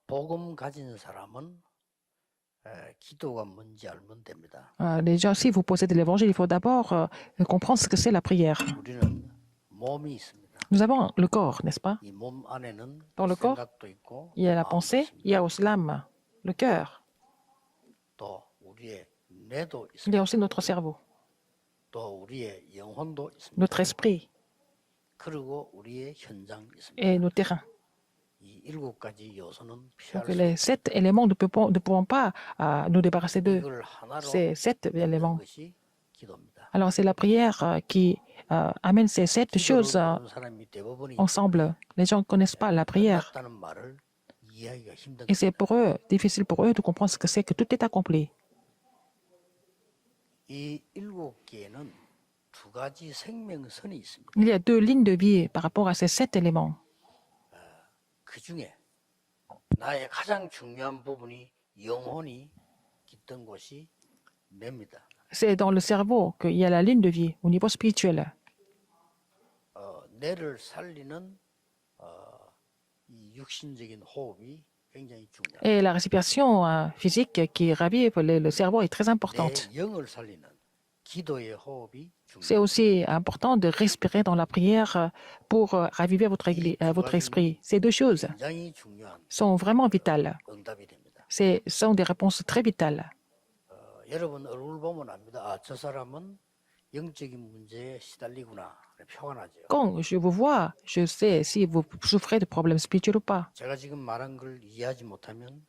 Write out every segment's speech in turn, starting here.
복음 가진 사람은 기도가 뭔지 알면 됩니다. Les gens, si vous posez de l'évangile, il faut d'abord comprendre ce que c'est la prière. 우리는 몸이 있습니다. Nous avons le corps, n'est-ce pas? 이 몸 안에는 Dans le corps, 생각도 있고 il y a la 마음도 pensée, il y 있습니다. a aussi l'âme, le cœur. 또 우리의 뇌도 Il y a 있습니다. aussi notre cerveau, 또 우리의 영혼도 있습니다. notre esprit 그리고 우리의 현장 있습니다. et nos terrains. 이 7가지 요소는 피할 Donc, 수 les 7 éléments ne pouvons pas nous débarrasser d'eux. 이걸 하나로 Ces 7 얻는 éléments. 것이 기도입니다. Alors, c'est la prière qui amène ces 7 choses 기도를 모르는 사람이 대부분이 ensemble. Les gens ne connaissent pas la prière. 끝났다는 말을 이해하기가 힘든 Et c'est 겁니다. pour eux, difficile pour eux de comprendre ce que c'est que tout est accompli. 이 7개에는 2가지 생명선이 있습니다. Il y a 2 lignes de vie par rapport à ces 7 éléments. 그 중에 나의 가장 중요한 부분이 영혼이 깃든 곳이 뇌입니다. C'est dans le cerveau qu'il y a la ligne de vie au niveau spirituel. 뇌를 살리는 이 육신적인 호흡이 굉장히 중요합니다. Et la respiration physique qui ravive le cerveau est très importante. 내 영을 살리는 기도의 호흡이 C'est 중요합니다. aussi important de respirer dans la prière pour raviver votre esprit. Ces 2 choses 굉장히 중요한 sont vraiment vitales. 응답이 됩니다. Ce sont des réponses très vitales. 여러분 얼굴 보면 압니다. 저 사람은 영적인 문제에 시달리구나. 표가 나죠. Quand je vous vois, je sais si vous souffrez de problèmes spirituels ou pas. 제가 지금 말한 걸 이해하지 못하면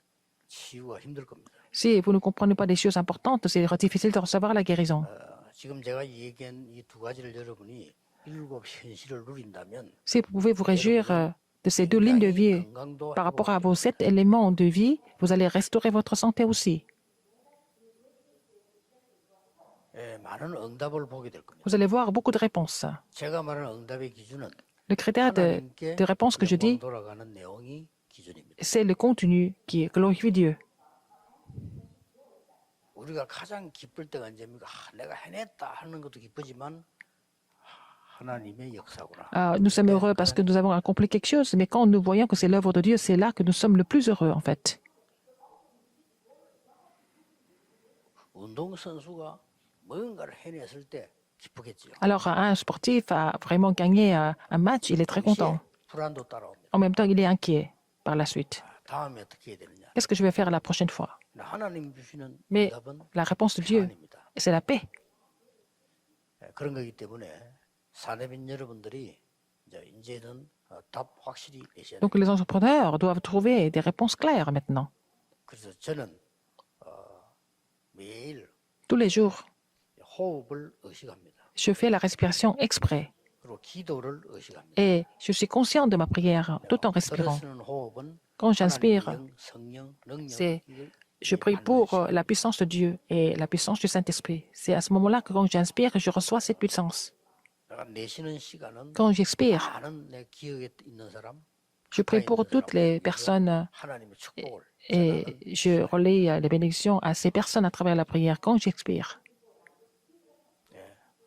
치유가 힘들 겁니다. Si vous ne comprenez pas des choses importantes, c'est difficile de recevoir la guérison. 지금 제가 얘기한 이 2가지를 여러분이 7 현실을 누린다면 Si vous pouvez vous réjouir de ces 2 lignes de vie 건강도 par rapport à vos 7 éléments de vie, vous allez restaurer votre santé aussi. 많은 응답을 보게 될 겁니다. Vous allez voir beaucoup de réponses. 제가 말하는 응답의 기준은 Le critère 하나님께 de réponse que je 영광 dis, 돌아가는 내용이 기준입니다. c'est le contenu qui glorifie Dieu. 우리가 가장 기쁠 때가 언제입니까? 내가 해냈다 하는 것도 기쁘지만 하나님의 역사구나. Nous sommes heureux parce que nous avons accompli quelque chose, mais quand nous voyons que c'est l'œuvre de Dieu, c'est là que nous sommes le plus heureux en fait. 운동선수가 뭔가를 해냈을 때 기쁘겠지요. Alors, un sportif a vraiment gagné un match, il est très content. 불안도 따라옵니다. En même temps, il est inquiet par la suite. 다음에 어떻게 해야 되느냐? Qu'est-ce que je vais faire la prochaine fois? 하나님 주시는 Mais 응답은 la réponse de Dieu, 평안입니다. c'est la paix. 그런 거기 때문에 사내빈 여러분들이 이제는 답 확실히 내셔야 돼요. Donc, les entrepreneurs doivent trouver des réponses claires maintenant. 그래서 저는 매일 Tous les jours, 호흡을 의식합니다. je fais la respiration exprès. 그리고 기도를 의식합니다. Et je suis conscient de ma prière tout en respirant. 들어쓰는 호흡은 Quand j'inspire, 하나님의 성령, 능력, c'est 이걸 je prie pour la puissance de Dieu et la puissance du Saint-Esprit. C'est à ce moment-là que quand j'inspire, je reçois cette puissance. 내가 내쉬는 시간은 Quand j'expire, 많은 내 기억에 있는 사람, je prie pour toutes les personnes 하나님의 축복을 et je relais les bénédictions à ces personnes à travers la prière quand j'expire.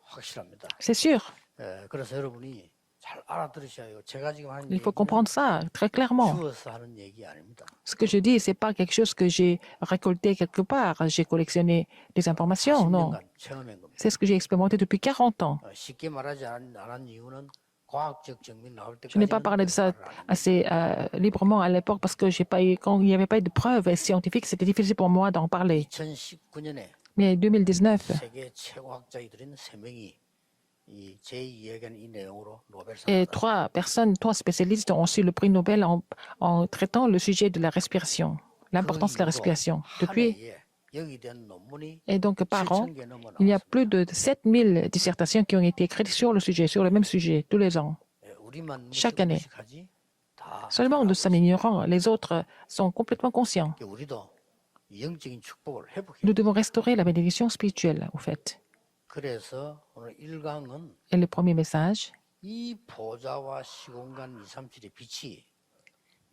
확실합니다. C'est sûr, 그래서 여러분이 잘 알아들으셔야 해요. 제가 지금 하는 il faut 얘기는 comprendre ça très clairement. 주워서 하는 얘기 아닙니다. Ce que je dis, c'est pas quelque chose que j'ai récolté quelque part, j'ai collectionné des informations, non. 10년간 체험한 겁니다. C'est ce que j'ai expérimenté depuis 40 ans. 쉽게 말하지 않은 이유는 과학적 증명 나올 Je n'ai pas parlé de ça assez librement à l'époque parce que j'ai pas eu, quand il n'y avait pas eu de preuves scientifiques, c'était difficile pour moi d'en parler. 2019년에 Mais 2019, 세계 최고학자들인 3명이 이 제2예견 이 내용으로 노벨상을 et 받았습니다. 3 personnes, 3 spécialistes ont reçu le prix Nobel en traitant le sujet de la respiration, l'importance de la respiration. 한 Depuis, 해에 여기 대한 논문이 et donc par an, 7,000개 넘어 il y a 나왔습니다. plus de 7000 dissertations qui ont été écrites sur le sujet, sur le même sujet, tous les ans. 우리만 chaque année. 무식하지 다 Seulement nous sommes ignorants, les autres sont complètement conscients. 우리도 영적인 축복을 회복해. Nous devons restaurer la bénédiction spirituelle, au fait. 그래서 오늘 1강은 Et le premier message, 이 보좌와 시공간 237의 빛이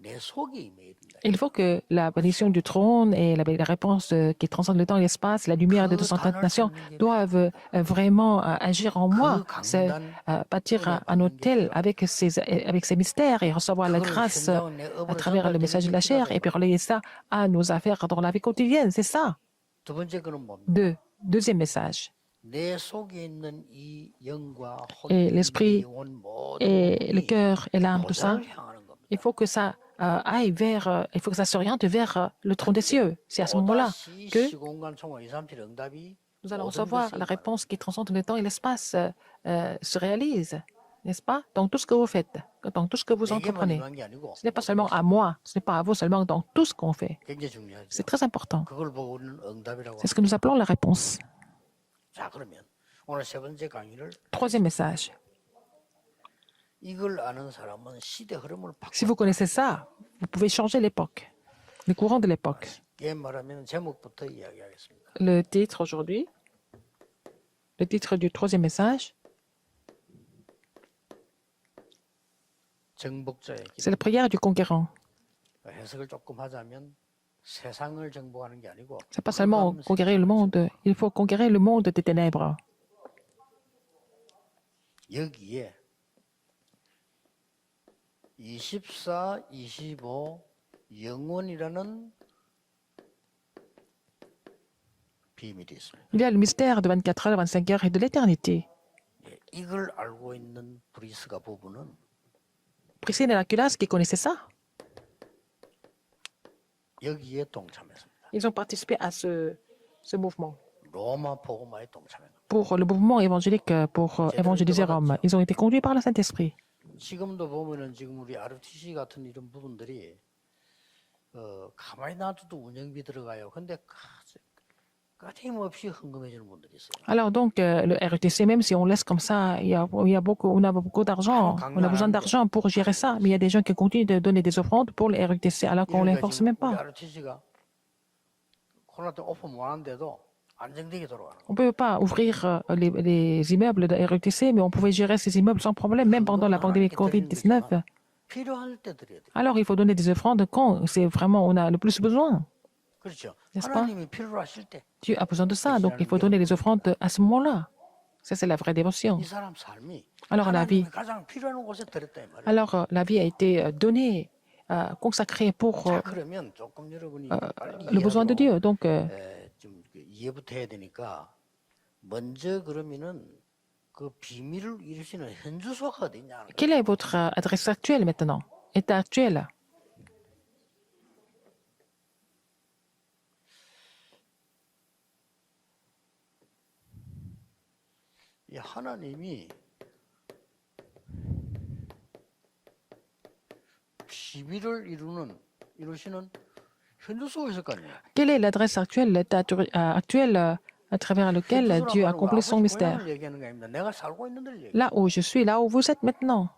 내 속에 임해야 된다. Il faut que la bénédiction du trône et la réponse qui transcende le temps et l'espace, la lumière des 230 nations, doivent vraiment agir en moi. 그 C'est 강단 bâtir un hôtel avec ses mystères et recevoir la 그걸 grâce 현장은 내 à 업으로 travers le message de la chair et puis relayer ça à nos affaires dans la vie quotidienne. C'est ça. 두 번째 거는 뭡니까? Deuxième message. 내 속에 있는 이 영과 Et 혼, l'esprit 영혼 모든 et le 부분이 cœur et l'âme, tout ça, 보좌를 향하는 겁니다. il faut que ça aille vers, il faut que ça s'oriente vers le trône des cieux. C'est à ce moment-là 또다시 que 시공간 총괄 2, 3, 7 응답이 nous allons 모든 recevoir 것에 la réponse qui transcende le temps et l'espace se réalise, n'est-ce pas? Dans tout ce que vous faites, dans tout ce que vous 내게만 entreprenez. 중요한 게 아니고 Ce n'est pas seulement à moi, ce n'est pas à vous seulement, dans tout ce qu'on fait. 굉장히 중요하죠. C'est très important. 그걸 보고 우리는 응답이라고 C'est ce que nous appelons la réponse. 합니다. 자, 그러면 오늘 세 번째 강의를 Troisième message. 이걸 아는 사람은 시대 흐름을 Si vous connaissez ça, vous pouvez changer l'époque, le courant de l'époque. 바꾸게 말하면 제목부터 이야기하겠습니다. Le titre aujourd'hui, le titre du troisième message, 정복자의 c'est 길. la prière du conquérant. 해석을 조금 하자면 세상을 정복하는 게 아니고 C'est pas seulement 흑암 conquérir le monde, il faut conquérir le monde des ténèbres. 여기에 24, 25 영원이라는 비밀이 있습니다. Il y a le mystère de 24 heures, 25 heures et de l'éternité. 예, 이걸 알고 있는 브리스가 부부는 Priscille et Aquila, qui connaissaient ça, 여기에 동참했습니다. ils ont participé à ce mouvement. 로마 복음화에 동참했습니다. Pour le mouvement évangélique, pour évangéliser Rome, ils ont été conduits par le Saint-Esprit. 지금도 보면은 지금 우리 RTC 같은 이런 부분들이 가만히 놔둬도 운영비 들어가요. 근데 끊임없이 헌금해주는 분들이 있어요. Alors donc, le RUTC, même si on laisse comme ça, on a beaucoup d'argent, on a besoin d'argent pour gérer ça, mais il y a des gens qui continuent de donner des offrandes pour le RUTC alors qu'on ne les force même pas. RTC가 코로나 때 오픈 못 하는데도 안정되게 돌아가는 거예요. On ne peut pas ouvrir les immeubles de RUTC, mais on pouvait gérer ces immeubles sans problème, même pendant la pandémie Covid-19. 필요할 때 드려야 돼요. Alors, il faut donner des offrandes quand c'est vraiment on a le plus besoin. 그렇죠. N'est-ce pas? 하나님이 필요로 하실 때 이 Dieu a besoin de ça, donc il faut donner les offrandes à ce moment-là. Ça, c'est la vraie dévotion. 사람 삶이 Alors, la vie, 하나님이 가장 필요한 곳에 드렸다 이 말이에요. alors, la vie a été donnée, consacrée pour 자, 그러면 조금 여러분이 빨리 le besoin de Dieu. Donc, 좀 이해부터 해야 되니까 먼저 그러면은 그 비밀을 이룰 수 있는 현주소가 어디냐? quelle est votre adresse actuelle maintenant? État actuel? 이 하나님이 비밀을 이루시는 현주소가 있을 거 아니에요. Quelle est l'adresse actuelle, l'état actuel à travers lequel Dieu accomplit son mystère? 고향을 얘기하는 게 아닙니다. 내가 살고 있는 데를 얘기해요. Là où je suis, là où vous êtes maintenant.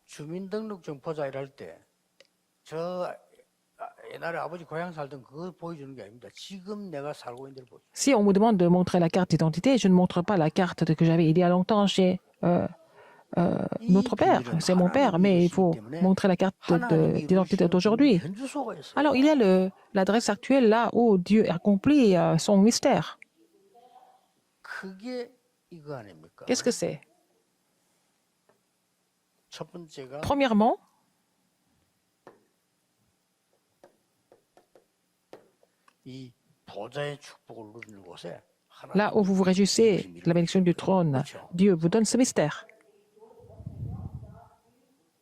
주민등록증 보자 일할 때 저 옛날에 아버지 고향 살던 그거 보여주는 게 아닙니다. 지금 내가 살고 있는 데를 보여줘요. Si on me demande de montrer la carte d'identité, je ne montre pas la carte que j'avais il y a longtemps chez notre père. C'est mon père, mais il faut montrer la carte d'identité d'aujourd'hui. 현주소가 있어요. Alors, il y a l'adresse actuelle là où Dieu accomplit son mystère. 그게 이거 아닙니까? Qu'est-ce que c'est? 첫 번째가 Premièrement, 이 보좌의 축복을 누리는 곳에 là où vous vous réjouissez de la bénédiction du trône, Dieu vous donne ce mystère.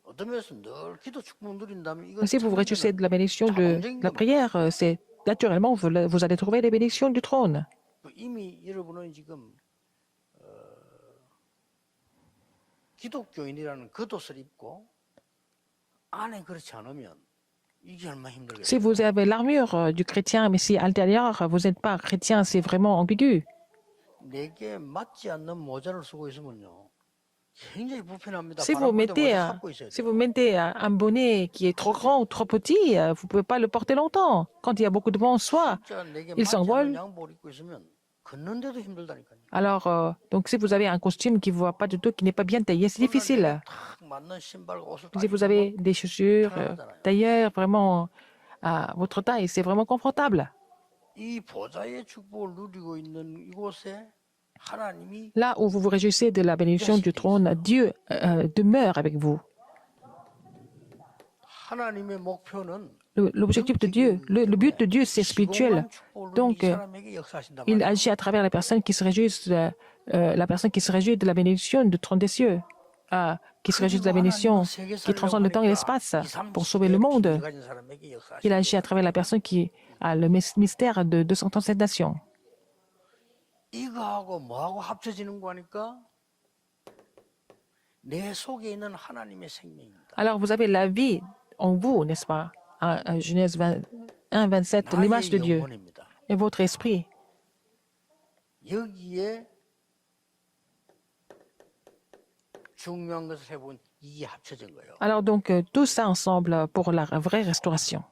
어떤 면에서 늘 기도 축복 누린다면 이거 Si vous vous réjouissez de la bénédiction de la prière, c'est naturellement vous allez trouver les bénédictions du trône. 이미 여러분은 지금 기독교인이라는 겉옷을 입고 안에 그렇지 않으면 이게 얼마나 힘들겠어요. Si vous avez l'armure du chrétien, mais si à l'intérieur vous n'êtes pas chrétien, c'est vraiment ambigu. 내게 맞지 않는 모자를 쓰고 있으면요. 굉장히 불편합니다. Si 바람 vous 불 때 mettez, 모자 갖고 있어야 si 돼요. vous mettez un bonnet qui est trop grand ou trop petit, vous ne pouvez pas le porter longtemps. Quand il y a beaucoup de vent, soit 진짜 내게 il 맞지 s'envole. 않는 양복을 입고 있으면 걷는데도 힘들다니까요. Alors, donc si vous avez un costume qui ne va pas du tout, qui n'est pas bien taillé, c'est difficile. 탁 맞는 신발 옷을 Si vous 입으면 avez des chaussures 편안하잖아요. taillées vraiment à votre taille, c'est vraiment confortable. 이 보좌의 축복을 누리고 있는 이곳에 하나님이 Là où vous vous réjouissez de la bénédiction du trône, Dieu demeure avec vous. 하나님의 목표는 L'objectif de Dieu, le but de Dieu, c'est spirituel. 15만 축복을 누린 Donc, 이 사람에게 역사하신단 il 말이에요. agit à travers la personne qui se réjouit, la personne qui se réjouit de la bénédiction du trône des cieux, qui se réjouit de la bénédiction qui transcende le temps et l'espace pour sauver le monde. Il agit à travers la personne qui a le mystère de 237 nations. 이거하고 뭐하고 합쳐지는 거니까 내 속에 있는 하나님의 생명입니다. Alors, vous avez la vie en vous, n'est-ce pas? Genèse 21, 27, l'image de 나의 Dieu 영혼입니다. et votre esprit. 여기에 중요한 것을 해본 이게 합쳐진 거예요. Alors, donc, tout ça ensemble pour la vraie restauration.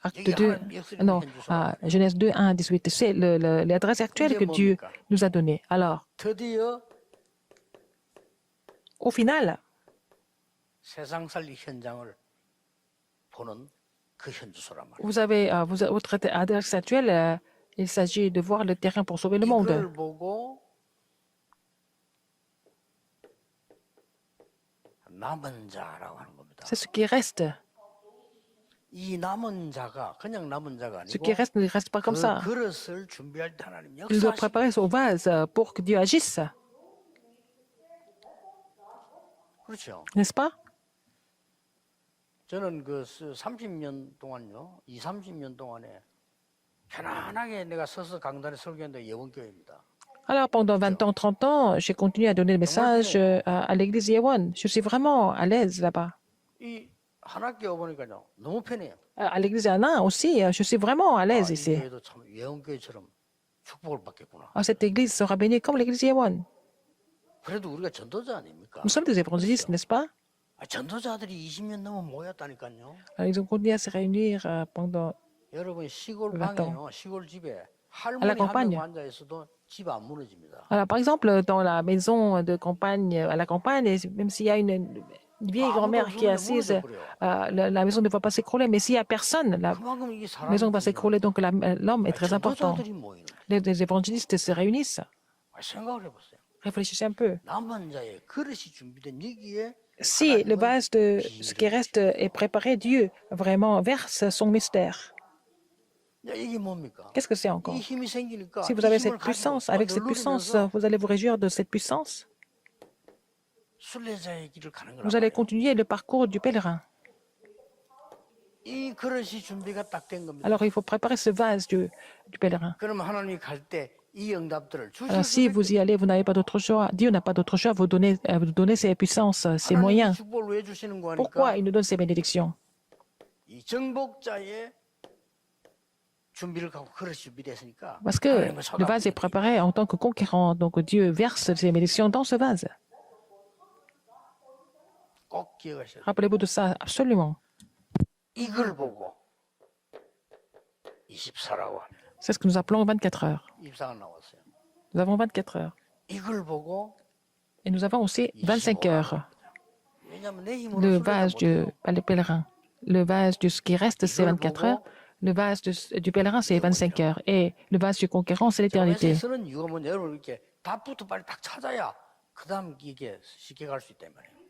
Acte 2, non, Genèse 2, 1, 18, c'est l'adresse actuelle que Dieu nous a donnée. Alors, 드디어 au final, 세상 살리 현장을 보는 그 현주소란 말이에요. vous avez votre adresse actuelle, il s'agit de voir le terrain pour sauver le monde. 이걸 보고 남은 자라고 하는 겁니다. C'est ce qui reste. 이 남은 자가 그냥 남은 자가 Ce 아니고 qui reste ne reste pas comme 그 ça. 그릇을 준비할 때 하나님 Il doit 역사하시. préparer son vase pour que Dieu agisse, 그렇죠. n'est-ce pas? 저는 그 30년 동안요, 30년 동안에 편안하게 내가 서서 강단에 설교했는데 예원교회입니다. Alors, pendant 20 ans, 30 ans, j'ai continué à donner le message à l'église Yewon. Je suis vraiment à l'aise là-bas. 이 한학교에 보니까요, 너무 편해요. À l'église Anna aussi, je suis vraiment à 아, l'aise 이 ici. 교회도 참 예원교회처럼 축복을 받겠구나. Cette église sera bénie comme l'église Yewon. 그래도 우리가 전도자 아닙니까? Nous sommes des évangélistes, n'est-ce pas? 아, 전도자들이 20년 넘어 모였다니까요. Alors, ils ont continué à se réunir pendant. 여러분 시골 Attends. 방에요, 시골 집에 할머니 한 campagne. 명 앉아 있어도 집 안 무너집니다. Alors, par exemple, dans la maison de campagne, à la campagne, et même s'il y a une vieille grand-mère qui est assise, la maison ne va pas s'écrouler. Mais s'il n'y a personne, la 그만큼 이게 maison va 사람이 s'écrouler. Donc, l'homme est très important. 전도자들이 모이는 거예요. Les évangélistes se réunissent. 생각을 해보세요. Réfléchissez un peu. 남은 자의 그릇이 준비된 여기에 Si le vase de ce qui reste est préparé, Dieu vraiment verse son mystère. 야, 이게 뭡니까? Qu'est-ce que c'est encore? 이 힘이 생기니까 Si vous 이 avez 힘을 cette 가지고 puissance, 막 avec cette puissance, 누리면서 vous allez vous réjouir de cette puissance. 순례자의 길을 가는 거란 Vous allez 말이에요. continuer le parcours du pèlerin. 이 그릇이 준비가 딱 된 겁니다. Alors, il faut préparer ce vase du pèlerin. 그러면 하나님이 갈 때 이 응답들을 Alors, si 주실 vous y allez, vous n'avez pas d'autre choix. Dieu n'a pas d'autre choix. Vous donner ses puissances, ses 하나님이 moyens. 축복을 왜 주시는 Pourquoi 거니까 il nous donne ces bénédictions? 이 정복자의 준비를 갖고 그릇이 준비됐으니까 Parce que 하나님은 le vase est préparé en tant que conquérant. Donc, Dieu verse ses bénédictions dans ce vase. 꼭 기억하셔야 돼요. Rappelez-vous de ça, absolument. 이걸 보고 24라고 합니다. C'est ce que nous appelons 24 heures. 24가 나왔어요. Nous avons 24 heures. 이걸 보고 Et nous avons aussi 25 heures. 왜냐하면 내 힘으로 Le 순례자 vase 못해요. du pèlerin. Le vase de ce qui reste, c'est 24 heures. Le vase du pèlerin, c'est 25 heures. Et le vase du conquérant, c'est 제가 l'éternité. 쓰는 이유가 뭐냐, 여러분 이렇게 답부터 빨리 딱 찾아야 그다음 이게 쉽게 갈 수 있단 말이에요.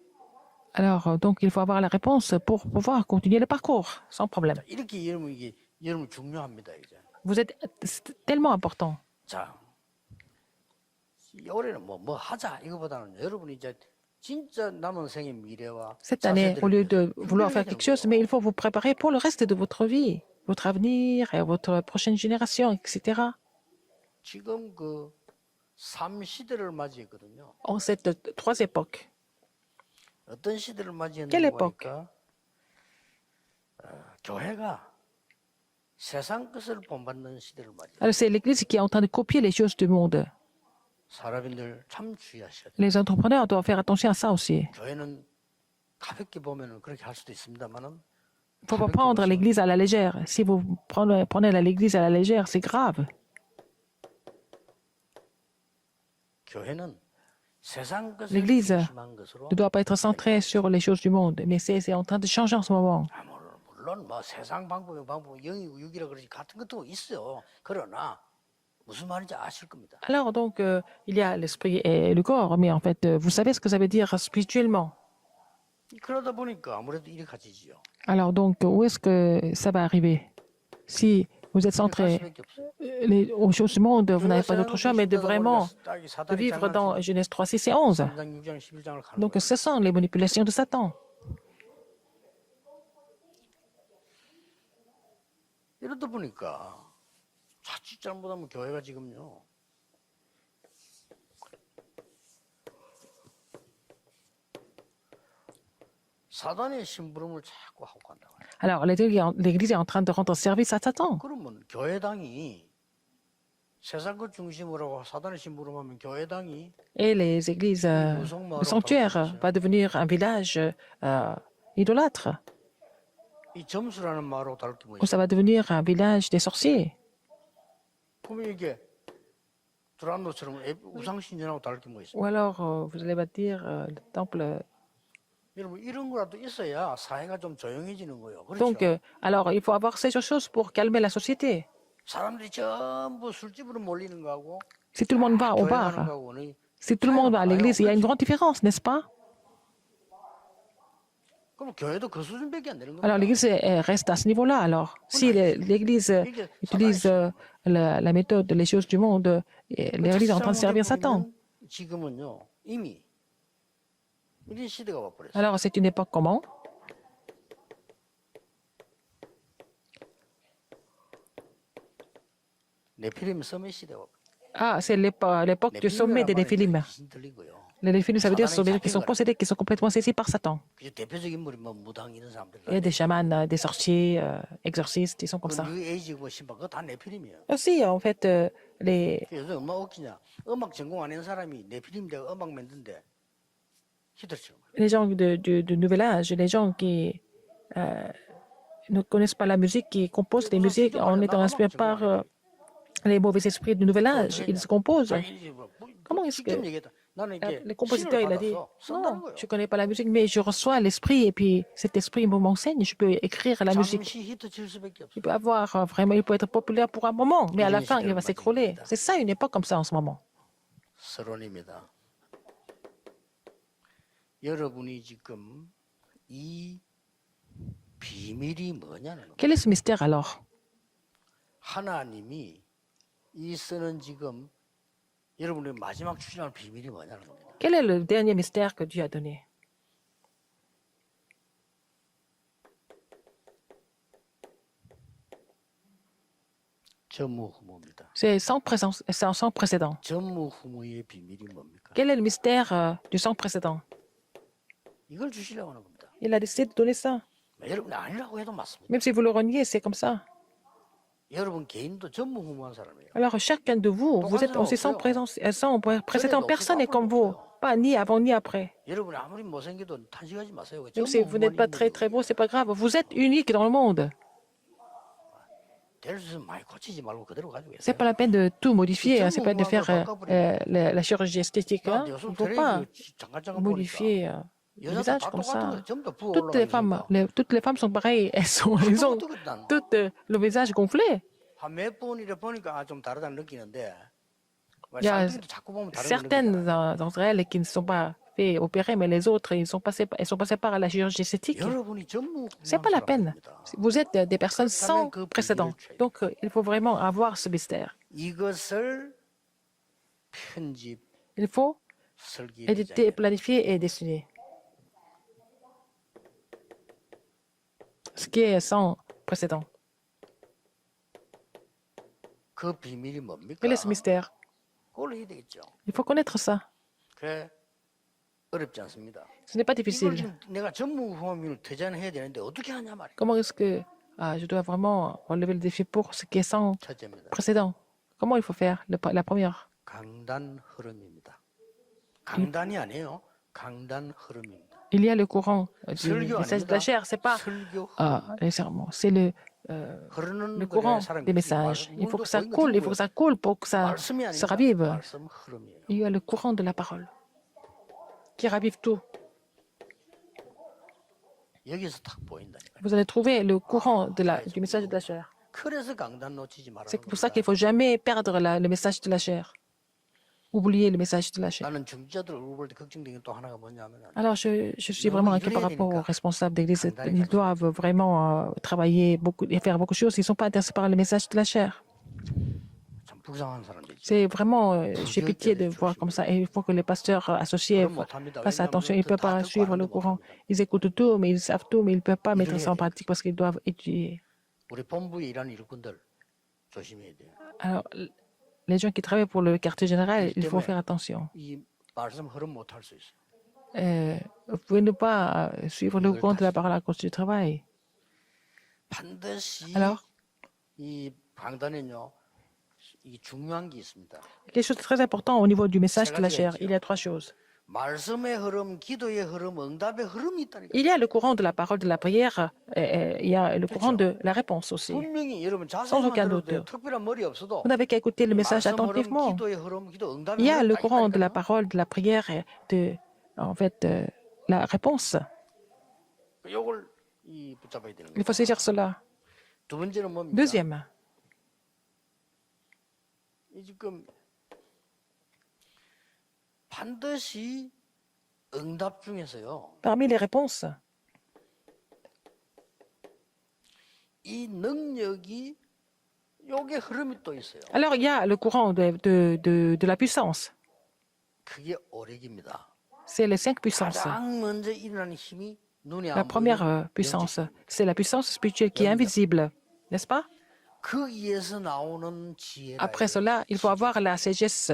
Alors, donc, il faut avoir la réponse pour pouvoir continuer le parcours, sans problème. 자, 이렇게 여러분 이게 여러분 중요합니다 이제. Vous êtes tellement important. 자, 올해는 뭐 하자 이거보다는 여러분이 이제 진짜 남은 생의 미래와 Cette année, au lieu de vouloir faire 준비해야 quelque 되는 chose, mais il faut vous préparer pour le reste de votre vie, votre avenir, et votre prochaine génération, etc. 지금 그 삼 시대를 맞이했거든요. En cette trois époques. 어떤 시대를 맞이했는가 Quelle époque? 보니까 교회가 세상 것을 본받는 시대를 맞이했어요. Alors, c'est l'Église qui est en train de copier les choses du monde. 사람들 참 주의하셔야 돼요. Les entrepreneurs doivent faire attention à ça aussi. 교회는 가볍게 보면은 그렇게 할 수도 있습니다만은 Il ne faut pas prendre l'Église à la légère. Si vous prenez l'Église à la légère, c'est grave. 교회는 세상 것을 L'Église 중심한 것으로 ne doit pas être centrée sur les choses du monde, mais c'est en train de changer en ce moment. 물론 뭐 세상 방법이 영이고 육이라 그러지 같은 것도 있어요. 그러나 무슨 말인지 아실 겁니다. Alors donc, il y a l'esprit et le corps, mais en fait, vous savez ce que ça veut dire spirituellement. 그러다 보니까 아무래도 이래 가지지요. Alors donc, où est-ce que ça va arriver? Si vous êtes centré 수밖에 없어요. aux choses du monde, vous n'avez pas d'autre choix, mais de vraiment de vivre dans Genèse 3, 6 et 11. 3장, 6장, 11장을 가는 Donc, 거예요. ce sont les manipulations de Satan. 이러다 보니까 자칫 잘못하면 교회가 지금요. 사단의 심부름을 자꾸 하고 간다. Alors, l'Église est en train de rendre service à Satan. 그러면 교회당이 세상 것 중심으로 하고 사단의 심부름하면 교회당이 Et les églises, le sanctuaire va devenir un village idolâtre. 이 점수라는 말하고 다를 게 Ou ça va devenir un village des sorciers. 그러면 이게 두란노처럼 우상 신전하고 다를 게 뭐 있어요? Ou alors, vous allez bâtir le temple. 여러분 이런 거라도 있어야 사회가 좀 조용해지는 거예요. Donc, 그렇죠? alors, il faut avoir ces choses pour calmer la société. 사람들이 전부 술집으로 몰리는 거하고 Si tout le monde va au 교회 가는 bar, 거하고는 si tout le monde va à l'église, il y a une grande différence, n'est-ce pas? 그럼 교회도 그 수준밖에 안 되는 거예요. Alors, l'église reste à ce niveau-là. Alors, si l'église utilise la méthode, les choses du monde, l'église est en train de servir Satan. 지금은요 이미 이런 시대가 와버렸어요. Alors, c'est une époque comment? 네피림 섬의 시대가 와버렸어요. Ah, c'est l'époque du sommet des Néphilim. 귀신 들리고요. Les Néphilim, ça veut dire que ce sont des gens qui sont possédés, qui sont complètement saisis par Satan. 그 대표적인 인물이 뭐 무당 이런 사람들. Il y a des chamans, des sorciers, exorcistes, ils sont comme 그 ça. 뉴에이지 뭐 신방 그거 다 네피림이에요. Aussi, en fait, les, 그래서 얼마나 웃기냐. 음악 전공 안 한 사람이 네피림 대가 음악 만든데 히트치는 거예요. les gens du Nouvel Âge, les gens qui ne connaissent pas la musique, qui composent des musiques en étant inspirés par les mauvais esprits du Nouvel Âge, ils se composent. Comment est-ce que le compositeur, il a dit, non, je ne connais pas la musique, mais je reçois l'esprit, et puis cet esprit m'enseigne, je peux écrire la musique. 잠시 히트칠 수밖에 없어요. Il peut avoir vraiment, il peut être populaire pour un moment, mais à la fin, il va s'écrouler. C'est ça une époque comme ça en ce moment. 서론입니다. 여러분이 지금 이 비밀이 뭐냐는 겁니다. Quel est ce mystère alors? 하나님이 이 쓰는 지금 여러분의 마지막 추진할 비밀이 뭐냐는 겁니다. Quel est le dernier mystère que Dieu a donné? 전무후무입니다. C'est sans précédent. 전무후무의 비밀이 뭡니까? Quel est le mystère du sans précédent? 이걸 주시려고 하는 겁니다. Il a décidé de donner ça. 여러분이 아니라고 해도 맞습니다. Même si vous le reniez, c'est comme ça. 여러분 개인도 전무후무한 사람이에요. Alors, chacun de vous, vous êtes aussi sans précédent. Personne n'est comme vous. Pas ni avant ni après. 여러분이 아무리 못생겨도 탄식하지 마세요. Même si vous n'êtes pas très très beau, c'est pas grave. Vous êtes unique dans le monde. 될 수 있으면 많이 고치지 말고 그대로 가지고 C'est 계세요. pas la peine de tout modifier. C'est pas de faire la chirurgie esthétique. Il ne faut pas 잠깐 modifier le 여자도 visage 다 comme ça. 똑같은 전부 다 부어 Toutes les femmes sont pareilles. Elles ont toutes le visage gonflé. 몇 번이라 보니까 좀 다르다는 느끼는데 Il y a 쌍둥이도 자꾸 보면 다른 거 certaines 느끼잖아요. d'entre elles qui ne sont pas fait opérer, mais les autres, elles sont passées par la chirurgie esthétique. 여러분이 C'est pas la peine. 사람입니다. Vous êtes des personnes sans précédent. Donc, il faut vraiment avoir ce mystère. 이것을 편집, Il faut 설계, éditer, planifier et dessiner. Ce qui est sans précédent. 그 비밀이 뭡니까? Quel est ce mystère? 그걸 해야 되겠죠. Il faut connaître ça. 그래 어렵지 않습니다. Ce n'est pas 이걸 difficile. 지금 내가 전무후무를 대전해야 되는데 어떻게 하냐 말이야. Comment est-ce que je dois vraiment relever le défi pour ce qui est sans 첫째입니다. précédent? Comment il faut faire? La première. 강단 흐름입니다. 강단이 아니에요. 강단 흐름입니다. Il y a le courant du 설교 message de la 아닙니다. chair. C'est pas 설교 les sermons. C'est le le courant des messages. Il faut que ça coule, il faut que ça coule pour que ça se ravive. 말씀 흐름이에요. Il y a le courant de la parole qui ravive tout. 여기서 탁 보인다니까. Vous allez trouver le courant du message de la chair. 그래서 강단 놓치지 말라는 C'est pour ça 겁니다. qu'il ne faut jamais perdre le message de la chair. Oublier le message de la chair. 나는 중지자들 얼굴 볼 때 걱정되는 게 또 하나가 뭐냐면 Alors, je suis vraiment inquiet par rapport aux responsables d'église. Ils doivent vraiment travailler beaucoup et faire beaucoup de choses. Ils ne sont pas intéressés par le message de la chair. 참 불쌍한 사람들이죠. C'est vraiment, j'ai pitié de voir comme ça. Et il faut que les pasteurs associés fassent attention. Ils ne peuvent pas suivre le courant. Ils écoutent tout, mais ils savent tout, mais ils ne peuvent pas mettre ça en pratique parce qu'ils doivent étudier. 우리 본부에 일하는 일꾼들 조심해야 돼요. Alors, les gens qui travaillent pour le quartier général, il faut faire attention. 이 말씀 흐름 못 할 수 있어요. Vous pouvez ne pas suivre le courant de la parole à cause du travail. 반드시 Alors, 이 강단에는요. 이 중요한 게 있습니다. quelque chose de très important au niveau du message de la chair, il y a trois choses. 말씀의 흐름, 기도의 흐름, 응답의 흐름이 있다니까. Il y a le courant de la parole de la prière, et il y a le courant de la réponse aussi. 분명히 여러분 Sans 자세히만 aucun 들어도 doute. 돼요. 특별한 머리 없어도 Vous n'avez qu'à écouter le message 말씀 흐름, attentivement. 기도의 흐름, 기도 응답의 Il y a 흐름 le 다 courant de la 있다니까요. parole, de la prière et de, en fait, la réponse. 이걸 붙잡아야 되는 Il 거예요. faut saisir cela. 두 번째는 뭡니까? Deuxième, 이 지금 반드시 응답 중에서요. parmi les réponses, 이 능력이 요게 흐름이 또 있어요. alors il y a le courant de la puissance. 그게 오력입니다. C'est les 5 puissances. 가장 먼저 일어나는 힘이 눈에 La 안 première 보이는 puissance, 영적입니다. c'est la puissance spirituelle qui est invisible, n'est-ce pas? 거기에서 나오는 지혜라. Après cela, il faut avoir la sagesse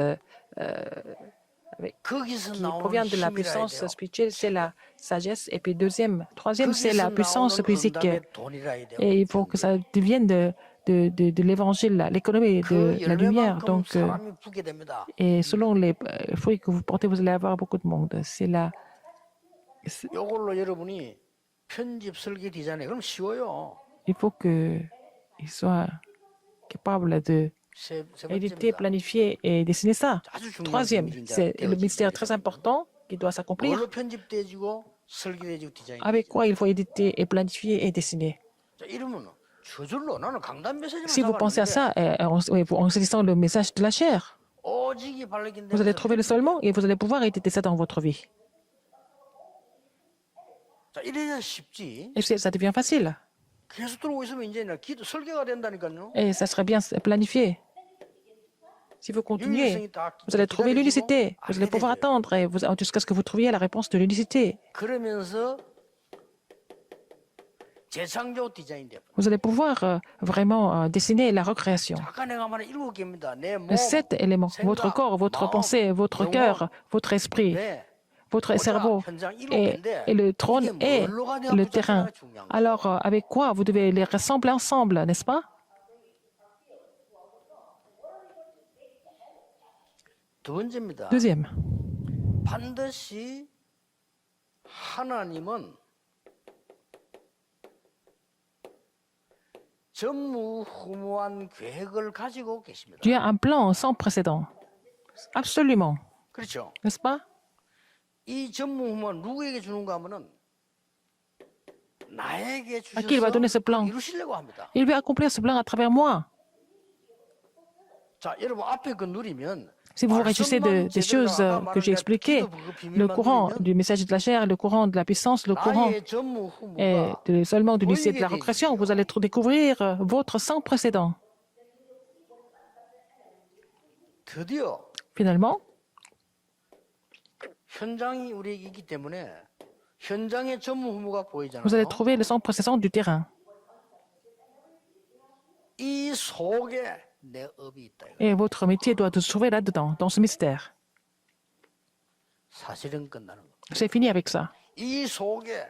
거기서 qui 나오는 provient de la 힘이라 해야 puissance 돼요. spirituelle, c'est la sagesse. Et puis troisième, c'est 거기서 la puissance 나오는 physique. 응답의 돈이라 해야 돼요. Et il faut que ça devienne de l'évangile, l'économie de 그 la lumière. 열매만큼 Donc, 사람이 붙게 됩니다. et selon les fruits que vous portez, vous allez avoir beaucoup de monde. C'est la. 이걸로 여러분이 편집 설계 디자인에 그럼 쉬워요. Il faut qu'il soit capable de 세 éditer, 번째입니다. planifier et dessiner ça. 아주 중요한 Troisième, 비밀이 c'est 이제 le mystère 되어집니다. très important qui doit s'accomplir. 뭘로 편집돼지고 설계돼지고 디자인. Avec quoi il faut éditer et planifier et dessiner. 자, 이러면 저절로 나는 강단 메시지만 Si vous pensez à ça, en saisissant le message de la chair, 오직이 발레긴 vous allez trouver le seulement et vous allez pouvoir éditer ça dans votre vie. 자, 이래야 쉽지. Et ça devient facile. 계속 들어오고 있으면 이제 기도 설계가 된다니까요. Et ça serait bien planifié. Si vous continuez, 유일성이 딱 vous allez trouver l'unicité. Vous allez 알게 pouvoir 되죠. attendre et jusqu'à ce que vous trouviez la réponse de l'unicité. 그러면서 재창조 디자인 돼. Vous allez pouvoir vraiment dessiner la recréation. 아까 내가 말한 7개입니다. 내 몸, Les 7 éléments, votre 생각, corps, votre 마음, pensée, votre 영혼, cœur, votre esprit, 뇌, votre 보좌, cerveau 현장 et 7개인데 le trône 이게 et 뭘로가 내가 le 붙잡혀야 terrain. 중요한 거예요. Alors, avec quoi vous devez les rassembler ensemble, n'est-ce pas? 두 번째입니다. Deuxième, 반드시 하나님은 전무후무한 계획을 가지고 계십니다. Dieu a un plan sans précédent. Absolument, 그렇죠? n'est-ce pas? 이 전무후무한 누구에게 주는가 하면은 나에게 À qui il va donner ce 주셔서 plan? 이루시려고 합니다. Il veut accomplir ce plan à travers moi. 자, 여러분 앞에 그 누리면 Si vous vous réjouissez des choses que j'ai expliquées, le courant du message de la chair, le courant de la puissance, le courant 나의 et 전무후무가 seulement de l'unité de la recréation, vous allez découvrir votre sans précédent. 드디어 Finalement, 현장이 우리에게 있기 때문에 현장의 전무후무가 보이잖아요. vous allez trouver le sans précédent du terrain. 이 속에 내 업이 있다. 이거. Et votre métier doit se trouver là-dedans, dans ce mystère. 사실은 끝나는 거. C'est fini avec ça. 이 속에